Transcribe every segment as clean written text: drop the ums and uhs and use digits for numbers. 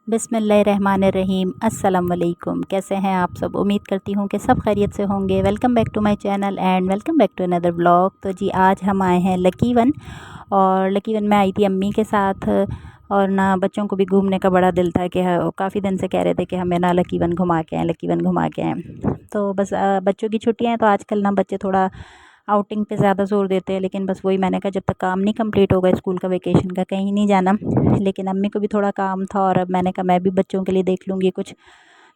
बिस्मिल्लाहिर्रहमानिर्रहीम। अस्सलाम वालेकुम। कैसे हैं आप सब? उम्मीद करती हूँ कि सब खैरियत से होंगे। Welcome back to my channel and welcome back to another blog. तो जी आज हम आए हैं लकी वन, और लकी वन में आई थी अम्मी के साथ। और ना बच्चों को भी घूमने का बड़ा दिल था कि काफ़ी दिन से कह रहे थे कि हमें ना लकी वन घुमा के आएँ, लकी वन घुमा के आएँ। तो बस बच्चों की छुट्टियाँ हैं तो आजकल ना बच्चे थोड़ा आउटिंग पे ज़्यादा ज़ोर देते हैं, लेकिन बस वही मैंने कहा जब तक काम नहीं कंप्लीट होगा स्कूल का, वेकेशन का, कहीं नहीं जाना। लेकिन अम्मी को भी थोड़ा काम था और अब मैंने कहा मैं भी बच्चों के लिए देख लूँगी कुछ।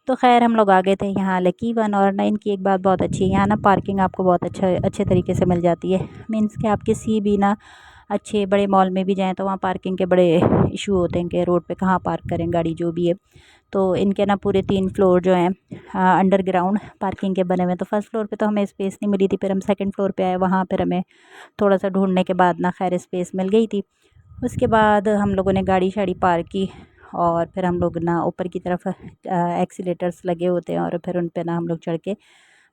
तो खैर हम लोग आ गए थे यहाँ लकी वन। और ना इनकी एक बात बहुत अच्छी है, यहाँ ना पार्किंग आपको बहुत अच्छे तरीके से मिल जाती है। मीन्स कि आप किसी भी ना अच्छे बड़े मॉल में भी जाएँ तो वहाँ पार्किंग के बड़े इशू होते हैं कि रोड पे कहाँ पार्क करें गाड़ी, जो भी है। तो इनके ना पूरे 3 फ्लोर जो हैं अंडरग्राउंड पार्किंग के बने हुए हैं। तो फर्स्ट फ्लोर पे तो हमें स्पेस नहीं मिली थी, फिर हम सेकंड फ्लोर पे आए, वहाँ पर हमें थोड़ा सा ढूंढने के बाद ना खैर स्पेस मिल गई थी। उसके बाद हम लोगों ने गाड़ी शाड़ी पार्क की और फिर हम लोग ना ऊपर की तरफ एक्सीलेटर्स लगे होते हैं और फिर उन पे ना हम लोग चढ़ के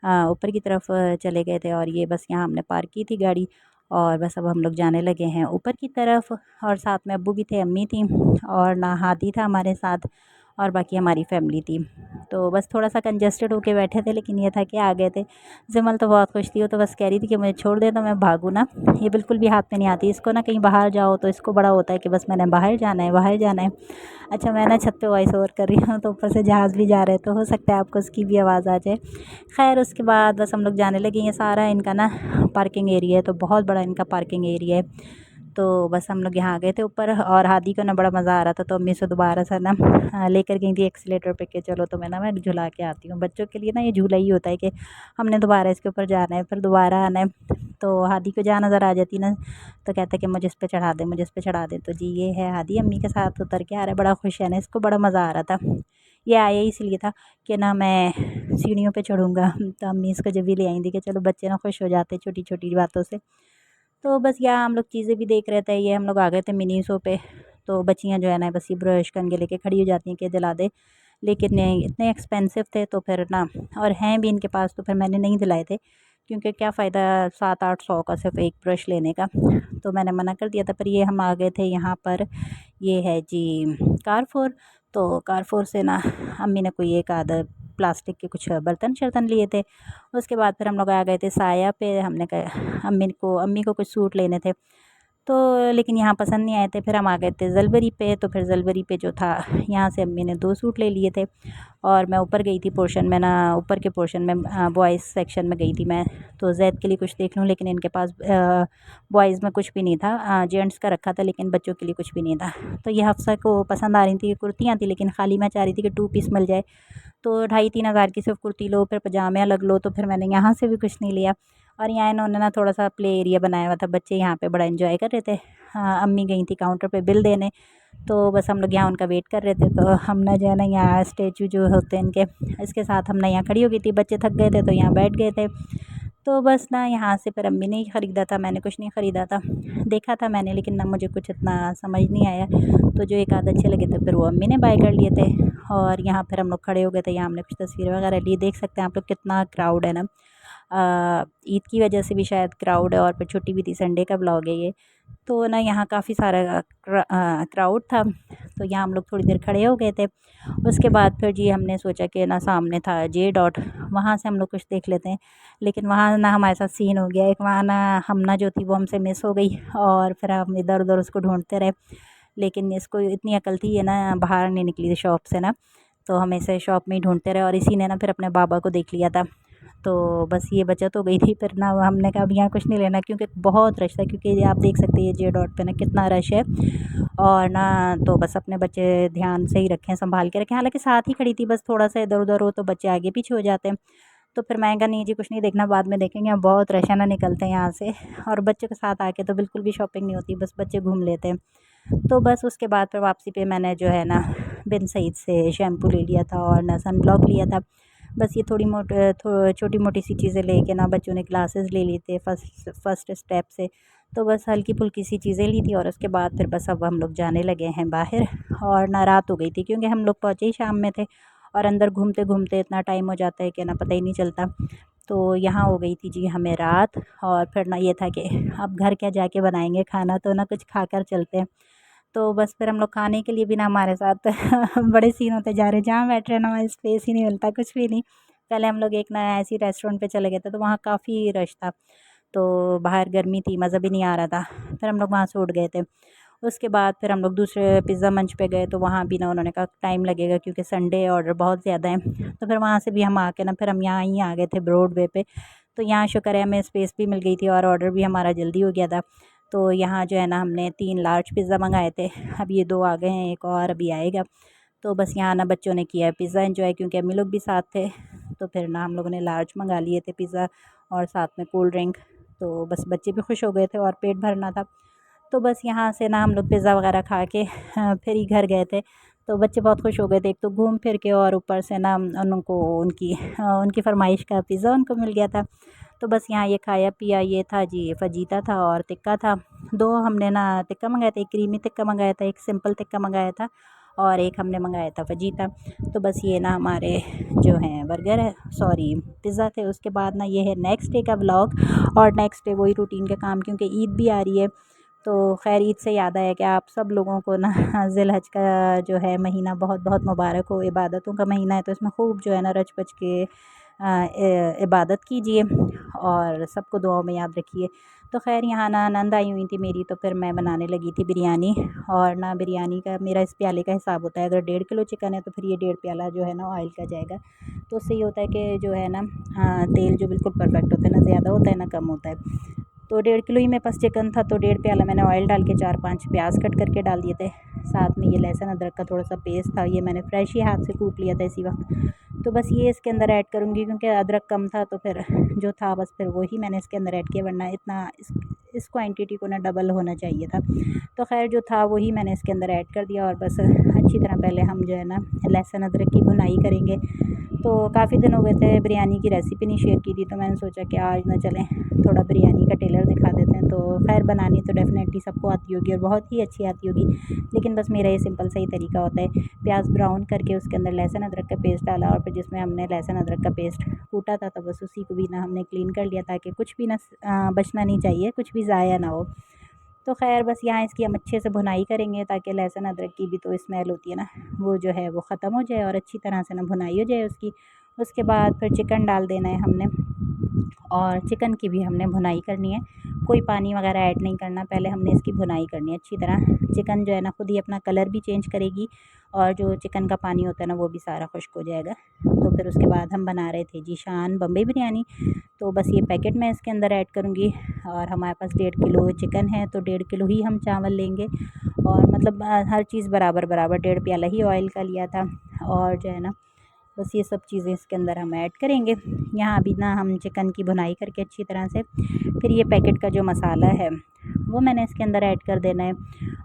ऊपर की तरफ चले गए थे। और ये बस यहाँ हमने पार्क की थी गाड़ी और बस अब हम लोग जाने लगे हैं ऊपर की तरफ। और साथ में अब्बू भी थे, अम्मी थी और ना हादी था हमारे साथ और बाकी हमारी फैमिली थी। तो बस थोड़ा सा कंजस्टेड होके बैठे थे, लेकिन ये था कि आ गए थे। जिमल तो बहुत खुश थी, वो तो बस कह रही थी कि मुझे छोड़ दे तो मैं भागूँ ना। ये बिल्कुल भी हाथ में नहीं आती इसको, ना कहीं बाहर जाओ तो इसको बड़ा होता है कि बस मैंने बाहर जाना है, बाहर जाना है। अच्छा मैं ना छत पे वॉइस ओवर कर रही हूँ तो ऊपर से जहाज़ भी जा रहे हैं, तो हो सकता है आपको उसकी भी आवाज़ आ जाए। खैर उसके बाद बस हम लोग जाने लगे। ये सारा इनका ना पार्किंग एरिया है, तो बहुत बड़ा इनका पार्किंग एरिया है। तो बस हम लोग यहाँ आ गए थे ऊपर और हादी को ना बड़ा मज़ा आ रहा था, तो अम्मी से दोबारा से ना लेकर गई थी एक्सीलेटर पे कि चलो तो मैं झुला के आती हूँ। बच्चों के लिए ना ये झूला ही होता है कि हमने दोबारा इसके ऊपर जाना है, फिर दोबारा आना है। तो हादी को जहाँ नज़र आ जाती ना तो कहता है कि मुझे इस पे चढ़ा दे, मुझे इस पे चढ़ा दे। तो जी ये है हादी, अम्मी के साथ उतर के आ रहा है, बड़ा खुश है ना, इसको बड़ा मज़ा आ रहा था। ये आया ही इसलिए था कि ना मैं सीढ़ियों पे चढ़ूँगा। तो अम्मी इसको जब भी ले आई थी कि चलो बच्चे ना खुश हो जाते छोटी छोटी बातों से। तो बस यहाँ हम लोग चीज़ें भी देख रहे थे। ये हम लोग आ गए थे मिनी शो पे। तो बच्चियाँ जो है ना बस ये ब्रश कंघे लेके खड़ी हो जाती हैं कि दिला दे, लेकिन नहीं इतने एक्सपेंसिव थे तो फिर ना, और हैं भी इनके पास, तो फिर मैंने नहीं दिलाए थे क्योंकि क्या फ़ायदा 700-800 का सिर्फ एक ब्रश लेने का। तो मैंने मना कर दिया था। पर ये हम आ गए थे यहाँ पर, ये है जी कारफोर। तो कारफोर से ना अम्मी ने कोई एक आधा प्लास्टिक के कुछ बर्तन शर्तन लिए थे। उसके बाद फिर हम लोग आ गए थे साया पे। हमने कहा अम्मी को कुछ सूट लेने थे, तो लेकिन यहाँ पसंद नहीं आए थे। फिर हम आ गए थे जलबरी पे। तो फिर जलबरी पे जो था, यहाँ से अम्मी ने 2 सूट ले लिए थे। और मैं ऊपर गई थी पोर्शन में ना, ऊपर के पोर्शन में बॉयज़ सेक्शन में गई थी मैं, तो जैद के लिए कुछ देख लूँ। लेकिन इनके पास बॉयज़ में कुछ भी नहीं था, जेंट्स का रखा था लेकिन बच्चों के लिए कुछ भी नहीं था। तो ये हफ्सा को पसंद आ रही थी, कुर्तियाँ थी, लेकिन खाली मैं चाह रही थी कि 2 पीस मिल जाए। तो 2,500-3 हज़ार की सिर्फ कुर्ती लो, फिर पजामे अलग लो, तो फिर मैंने यहाँ से भी कुछ नहीं लिया। और यहाँ इन्होंने ना थोड़ा सा प्ले एरिया बनाया हुआ था, बच्चे यहाँ पे बड़ा एंजॉय कर रहे थे। हाँ, अम्मी गई थी काउंटर पे बिल देने, तो बस हम लोग यहाँ उनका वेट कर रहे थे। तो हम ना जो है ना यहाँ स्टैचू जो होते हैं इनके, इसके साथ हम ना यहाँ खड़ी हो गई थी। बच्चे थक गए थे तो यहाँ बैठ गए थे। तो बस ना यहाँ से फिर अम्मी ने ही ख़रीदा था, मैंने कुछ नहीं ख़रीदा था। देखा था मैंने, लेकिन ना मुझे कुछ इतना समझ नहीं आया। तो जो एक आध अच्छे लगे थे फिर वो अम्मी ने बाय कर लिए थे। और यहाँ फिर हम लोग खड़े हो गए थे, यहाँ हमने कुछ तस्वीरें वगैरह ली। देख सकते हैं आप लोग कितना क्राउड है ना। ईद की वजह से भी शायद क्राउड है, और फिर छुट्टी भी थी, संडे का ब्लॉग है ये। तो ना यहाँ काफ़ी सारा क्राउड था। तो यहाँ हम लोग थोड़ी देर खड़े हो गए थे। उसके बाद फिर जी हमने सोचा कि ना सामने था जे डॉट, वहाँ से हम लोग कुछ देख लेते हैं। लेकिन वहाँ ना हमारे साथ सीन हो गया एक, वहाँ ना हम ना जो थी वो हमसे मिस हो गई, और फिर हम इधर उधर उसको ढूंढते रहे। लेकिन इसको इतनी अकल थी, ये ना बाहर नहीं निकली थी शॉप से ना, तो हम इसे शॉप में ही ढूंढते रहे। और इसी ने ना फिर अपने बाबा को देख लिया था। तो बस ये बचत हो गई थी। फिर ना हमने कहा अब यहाँ कुछ नहीं लेना, क्योंकि बहुत रश था, क्योंकि ये आप देख सकते हैं ये जे डॉट पे ना कितना रश है। और ना तो बस अपने बच्चे ध्यान से ही रखें, संभाल के रखें। हालांकि साथ ही खड़ी थी, बस थोड़ा सा इधर उधर हो तो बच्चे आगे पीछे हो जाते हैं। तो फिर मैं कहा नहीं जी कुछ नहीं देखना, बाद में देखेंगे, अब बहुत रश है ना, निकलते हैं यहाँ से। और बच्चों के साथ आके तो बिल्कुल भी शॉपिंग नहीं होती, बस बच्चे घूम लेते हैं। तो बस उसके बाद फिर वापसी पे मैंने जो है ना बिन सईद से शैम्पू ले लिया था और ना सन ब्लॉक लिया था। बस ये छोटी मोटी सी चीज़ें लेके ना बच्चों ने ग्लासेस ले लिए थे फर्स्ट स्टेप से। तो बस हल्की फुल्की सी चीज़ें ली थी, और उसके बाद फिर बस अब हम लोग जाने लगे हैं बाहर। और ना रात हो गई थी, क्योंकि हम लोग पहुँचे ही शाम में थे, और अंदर घूमते घूमते इतना टाइम हो जाता है कि ना पता ही नहीं चलता। तो यहाँ हो गई थी जी हमें रात। और फिर ना ये था कि अब घर क्या जाके बनाएंगे खाना, तो ना कुछ खा कर चलते हैं। तो बस फिर हम लोग खाने के लिए भी ना हमारे साथ बड़े सीन होते जा रहे, जहाँ बैठ रहे ना वहाँ स्पेस ही नहीं मिलता, कुछ भी नहीं। पहले हम लोग एक ना ऐसी रेस्टोरेंट पे चले गए थे, तो वहाँ काफ़ी रश था, तो बाहर गर्मी थी, मज़ा भी नहीं आ रहा था। फिर हम लोग वहाँ से उठ गए थे। उसके बाद फिर हम लोग दूसरे पिज़्ज़ा मंच पे गए, तो वहाँ भी ना उन्होंने कहा टाइम लगेगा क्योंकि संडे ऑर्डर बहुत ज़्यादा हैं। तो फिर वहाँ से भी हम आके ना फिर हम यहाँ ही आ गए थे ब्रॉडवे पे। तो यहाँ शुक्र है हमें स्पेस भी मिल गई थी और ऑर्डर भी हमारा जल्दी हो गया था। तो यहाँ जो है ना हमने 3 लार्ज पिज़्ज़ा मंगाए थे। अब ये 2 आ गए हैं, एक और अभी आएगा। तो बस यहाँ ना बच्चों ने किया है पिज़्ज़ा एंजॉय, क्योंकि अम्मी लोग भी साथ थे। तो फिर ना हम लोगों ने लार्ज मंगा लिए थे पिज़्ज़ा और साथ में कोल्ड ड्रिंक। तो बस बच्चे भी खुश हो गए थे और पेट भरना था। तो बस यहाँ से ना हम लोग पिज़्ज़ा वगैरह खा के फिर ही घर गए थे। तो बच्चे बहुत खुश हो गए थे, एक तो घूम फिर के और ऊपर से ना उनको उनकी फ़रमाइश का पिज़्ज़ा उनको मिल गया था। तो बस यहाँ ये खाया पिया, ये था जी फजीता था और टिक्का था। 2 हमने ना टिक्का मंगाया था, एक क्रीमी टिक्का मंगाया था, एक सिंपल टिक्का मंगाया था और एक हमने मंगाया था फजीता। तो बस ये ना हमारे जो हैं बर्गर है, सॉरी पिज़्ज़ा थे। उसके बाद ना ये है नेक्स्ट डे का व्लॉग, और नेक्स्ट डे वही रूटीन का काम, क्योंकि ईद भी आ रही है। तो खैर ईद से याद आया कि आप सब लोगों को ना ज़िलहज का जो है महीना बहुत बहुत मुबारक हो। इबादतों का महीना है, तो इसमें खूब जो है ना रच बच के इबादत कीजिए और सबको दुआओं में याद रखिए। तो खैर यहाँ ना नंद आई हुई थी मेरी, तो फिर मैं बनाने लगी थी बिरयानी। और ना बिरयानी का मेरा इस प्याले का हिसाब होता है, अगर 1.5 किलो चिकन है तो फिर ये 1.5 प्याला जो है ना ऑयल का जाएगा। तो उससे ये होता है कि जो है ना तेल जो बिल्कुल परफेक्ट होता है, ना ज़्यादा होता है ना कम होता है। तो 1.5 किलो ही मेरे पास चिकन था, तो 1.5 प्याला मैंने ऑयल डाल के 4-5 प्याज कट करके डाल दिए थे। साथ में ये लहसुन अदरक का थोड़ा सा पेस्ट था, ये मैंने फ्रेश ही हाथ से कूट लिया था इसी वक्त। तो बस ये इसके अंदर ऐड करूँगी, क्योंकि अदरक कम था तो फिर जो था बस फिर वही मैंने इसके अंदर ऐड किया, वरना इतना इस क्वांटिटी को ना डबल होना चाहिए था। तो खैर जो था वही मैंने इसके अंदर ऐड कर दिया और बस अच्छी तरह पहले हम जो है ना लहसुन अदरक की भुनाई करेंगे। तो काफ़ी दिन हो गए थे बिरयानी की रेसिपी नहीं शेयर की थी, तो मैंने सोचा कि आज ना चलें थोड़ा बिरयानी का टेलर दिखा देते हैं। तो खैर बनानी तो डेफ़िनेटली सबको आती होगी और बहुत ही अच्छी आती होगी, लेकिन बस मेरा ये सिंपल सा ही तरीका होता है। प्याज ब्राउन करके उसके अंदर लहसुन अदरक का पेस्ट डाला, और फिर जिसमें हमने लहसुन अदरक का पेस्ट कूटा था, तो बस उसी को भी ना हमने क्लीन कर लिया, ताकि कुछ भी ना बचना नहीं चाहिए, कुछ भी ज़ाया ना हो। तो खैर बस यहाँ इसकी हम अच्छे से भुनाई करेंगे, ताकि लहसुन अदरक की भी तो स्मेल होती है ना, वो जो है वो ख़त्म हो जाए और अच्छी तरह से ना भुनाई हो जाए उसकी। उसके बाद फिर चिकन डाल देना है हमने, और चिकन की भी हमने भुनाई करनी है। कोई पानी वगैरह ऐड नहीं करना, पहले हमने इसकी भुनाई करनी है अच्छी तरह। चिकन जो है ना खुद ही अपना कलर भी चेंज करेगी, और जो चिकन का पानी होता है ना वो भी सारा खुश्क हो जाएगा। तो फिर उसके बाद हम बना रहे थे जी शान बम्बई बिरयानी। तो बस ये पैकेट मैं इसके अंदर ऐड करूँगी, और हमारे पास 1.5 किलो चिकन है, तो 1.5 किलो ही हम चावल लेंगे। और मतलब हर चीज़ बराबर बराबर, 1.5 प्याला ही ऑयल का लिया था। और जो है ना बस ये सब चीज़ें इसके अंदर हम ऐड करेंगे। यहाँ अभी ना हम चिकन की भुनाई करके अच्छी तरह से, फिर ये पैकेट का जो मसाला है वो मैंने इसके अंदर ऐड कर देना है।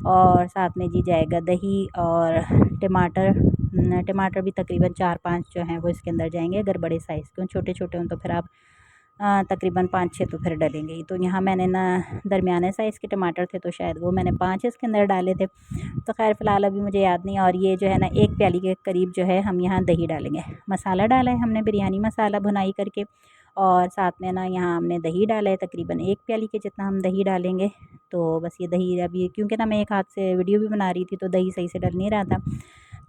और साथ में जी जाएगा दही और टमाटर। टमाटर भी तकरीबन 4-5 जो हैं वो इसके अंदर जाएंगे, अगर बड़े साइज़ के हों, छोटे छोटे हों तो फिर आप तकरीबन 5-6 तो फिर डलेंगे ही। तो यहाँ मैंने ना दरमियाने साइज़ के टमाटर थे, तो शायद वो मैंने 5 इसके अंदर डाले थे। तो खैर फ़िलहाल अभी मुझे याद नहीं। और ये जो है ना 1 प्याली के करीब जो है हम यहाँ दही डालेंगे। मसाला डाला है हमने बिरयानी मसाला भुनाई करके, और साथ में ना यहाँ हमने दही डाला है, तकरीबन 1 प्याली के जितना हम दही डालेंगे। तो बस ये दही अभी, क्योंकि ना मैं एक हाथ से वीडियो भी बना रही थी, तो दही सही से डल नहीं रहा था।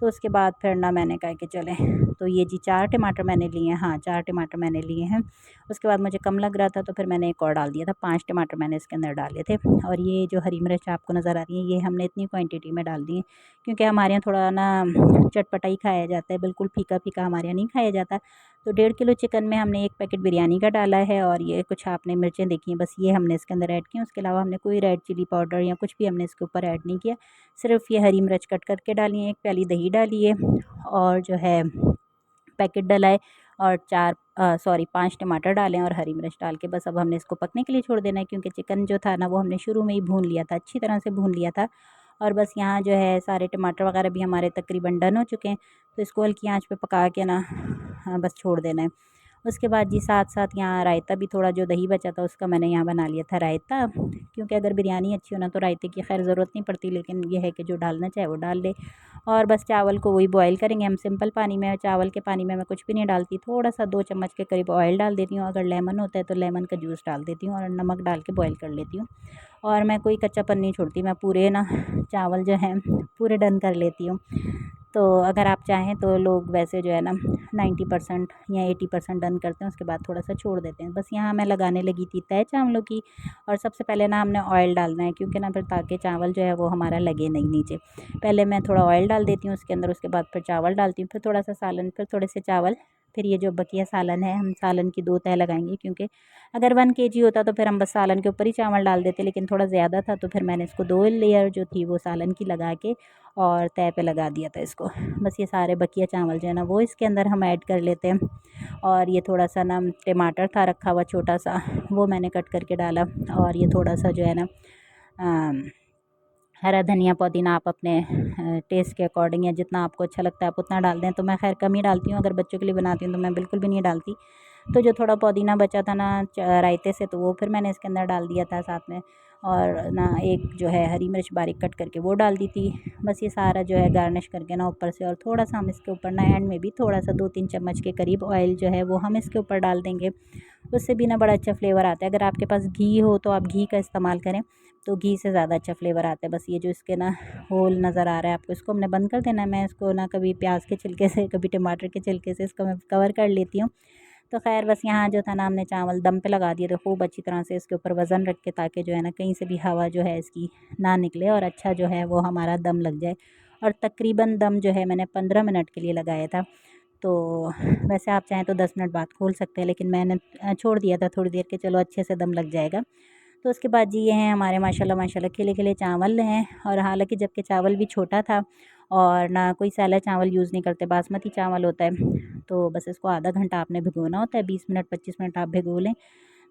तो उसके बाद फिर ना मैंने कहा कि चलें, तो ये जी 4 टमाटर मैंने लिए हैं, हाँ 4 टमाटर मैंने लिए हैं। उसके बाद मुझे कम लग रहा था, तो फिर मैंने एक और डाल दिया था, 5 टमाटर मैंने इसके अंदर डाले थे। और ये जो हरी मिर्च आपको नज़र आ रही है, ये हमने इतनी क्वांटिटी में डाल दी है, क्योंकि हमारे यहाँ थोड़ा ना चटपटा ही खाया जाता है, बिल्कुल फीका फीका हमारे यहाँ नहीं खाया जाता। तो 1.5 किलो चिकन में हमने 1 पैकेट बिरयानी का डाला है, और ये कुछ आपने मिर्चें देखी हैं, बस ये हमने इसके अंदर ऐड की हैं। उसके अलावा हमने कोई रेड चिली पाउडर या कुछ भी हमने इसके ऊपर ऐड नहीं किया, सिर्फ़ ये हरी मिर्च कट करके डाली है, 1 प्याली दही डाली है, और जो है पैकेट डला है, और 5 टमाटर डालें और हरी मिर्च डाल के बस अब हमने इसको पकने के लिए छोड़ देना है, क्योंकि चिकन जो था ना वो हमने शुरू में ही भून लिया था, अच्छी तरह से भून लिया था। और बस यहाँ जो है सारे टमाटर वगैरह भी हमारे तकरीबन डन हो चुके हैं, तो इसको हल्की आंच पे पका के ना बस छोड़ देना है। उसके बाद जी साथ साथ यहाँ रायता भी, थोड़ा जो दही बचा था उसका मैंने यहाँ बना लिया था रायता, क्योंकि अगर बिरयानी अच्छी हो ना तो रायते की खैर ज़रूरत नहीं पड़ती, लेकिन ये है कि जो डालना चाहे वो डाल ले। और बस चावल को वही बॉयल करेंगे हम सिंपल पानी में। चावल के पानी में मैं कुछ भी नहीं डालती, थोड़ा सा 2 चम्मच के करीब ऑयल डाल देती हूँ, अगर लेमन होता है तो लेमन का जूस डाल देती हूँ और नमक डाल के बॉयल कर लेती हूँ। और मैं कोई कच्चापन नहीं छोड़ती, मैं पूरे ना चावल जो हैं पूरे डन कर लेती हूँ। तो अगर आप चाहें तो लोग वैसे जो है ना 90% या 80% डन करते हैं, उसके बाद थोड़ा सा छोड़ देते हैं। बस यहाँ मैं लगाने लगी थी तय चावलों की। और सबसे पहले ना हमने ऑयल डालना है, क्योंकि ना फिर ताकि चावल जो है वो हमारा लगे नहीं नीचे। पहले मैं थोड़ा ऑयल डाल देती हूँ उसके अंदर, उसके बाद फिर चावल डालती हूँ, फिर थोड़ा सा सालन, फिर थोड़े से चावल, फिर ये जो बकिया सालन है हम सालन की 2 तह लगाएंगे, क्योंकि अगर 1 kg होता तो फिर हम बस सालन के ऊपर ही चावल डाल देते, लेकिन थोड़ा ज़्यादा था तो फिर मैंने इसको 2 लेयर जो थी वो सालन की लगा के और तय पे लगा दिया था इसको। बस ये सारे बकिया चावल जो है ना वो इसके अंदर हम ऐड कर लेते हैं। और ये थोड़ा सा ना टमाटर था रखा हुआ छोटा सा, वो मैंने कट करके डाला। और ये थोड़ा सा जो है ना हरा धनिया पुदीना आप अपने टेस्ट के अकॉर्डिंग या जितना आपको अच्छा लगता है आप उतना डाल दें। तो मैं खैर कम ही डालती हूँ, अगर बच्चों के लिए बनाती हूँ तो मैं बिल्कुल भी नहीं डालती। तो जो थोड़ा पुदीना बचा था ना रायते से, तो वो फिर मैंने इसके अंदर डाल दिया था साथ में। और ना एक जो है हरी मिर्च बारीक कट करके वो डाल दी थी। बस ये सारा जो है गार्निश करके ना ऊपर से, और थोड़ा सा हम इसके ऊपर ना एंड में भी थोड़ा सा 2-3 चम्मच के करीब ऑयल जो है वो हम इसके ऊपर डाल देंगे। उससे भी ना बड़ा अच्छा फ्लेवर आता है। अगर आपके पास घी हो तो आप घी का इस्तेमाल करें, तो घी से ज़्यादा अच्छा फ्लेवर आता है। बस ये जो इसके ना होल नज़र आ रहा है आपको, इसको हमने बंद कर देना है। मैं इसको ना कभी प्याज के छिलके से, कभी टमाटर के छिलके से इसको मैं कवर कर लेती हूँ। तो खैर बस यहाँ जो था ना हमने चावल दम पे लगा दिए थे खूब अच्छी तरह से इसके ऊपर वज़न रख के, ताकि जो है ना कहीं से भी हवा जो है इसकी ना निकले और अच्छा जो है वो हमारा दम लग जाए। और तकरीबन दम जो है मैंने 15 मिनट के लिए लगाया था। तो वैसे आप चाहें तो 10 मिनट बाद खोल सकते हैं, लेकिन मैंने छोड़ दिया था थोड़ी देर के, चलो अच्छे से दम लग जाएगा। तो उसके बाद जी ये हैं हमारे माशाल्लाह माशाल्लाह खिले खिले चावल हैं। और हालांकि जबकि चावल भी छोटा था और ना कोई सैला चावल यूज़ नहीं करते, बासमती चावल होता है। तो बस इसको आधा घंटा आपने भिगोना होता है, 20 मिनट 25 मिनट आप भिगो लें।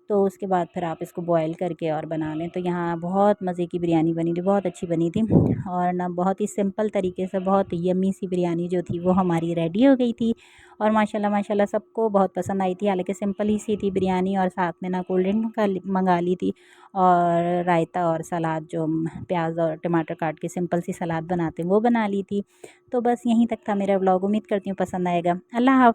तो उसके बाद फिर आप इसको बॉयल करके और बना लें। तो यहाँ बहुत मज़े की बिरयानी बनी थी, बहुत अच्छी बनी थी। और ना बहुत ही सिंपल तरीके से बहुत यम्मी सी बिरयानी जो थी वो हमारी रेडी हो गई थी। और माशाल्लाह माशाल्लाह सबको बहुत पसंद आई थी। हालांकि सिंपल ही सी थी बिरयानी, और साथ में ना कोल्ड ड्रिंक का मंगा ली थी, और रायता और सलाद जो प्याज और टमाटर काट के सिंपल सी सलाद बनाते हैं वो बना ली थी। तो बस यहीं तक था मेरा व्लॉग। उम्मीद करती हूँ पसंद आएगा। अल्लाह हाफ़िज़।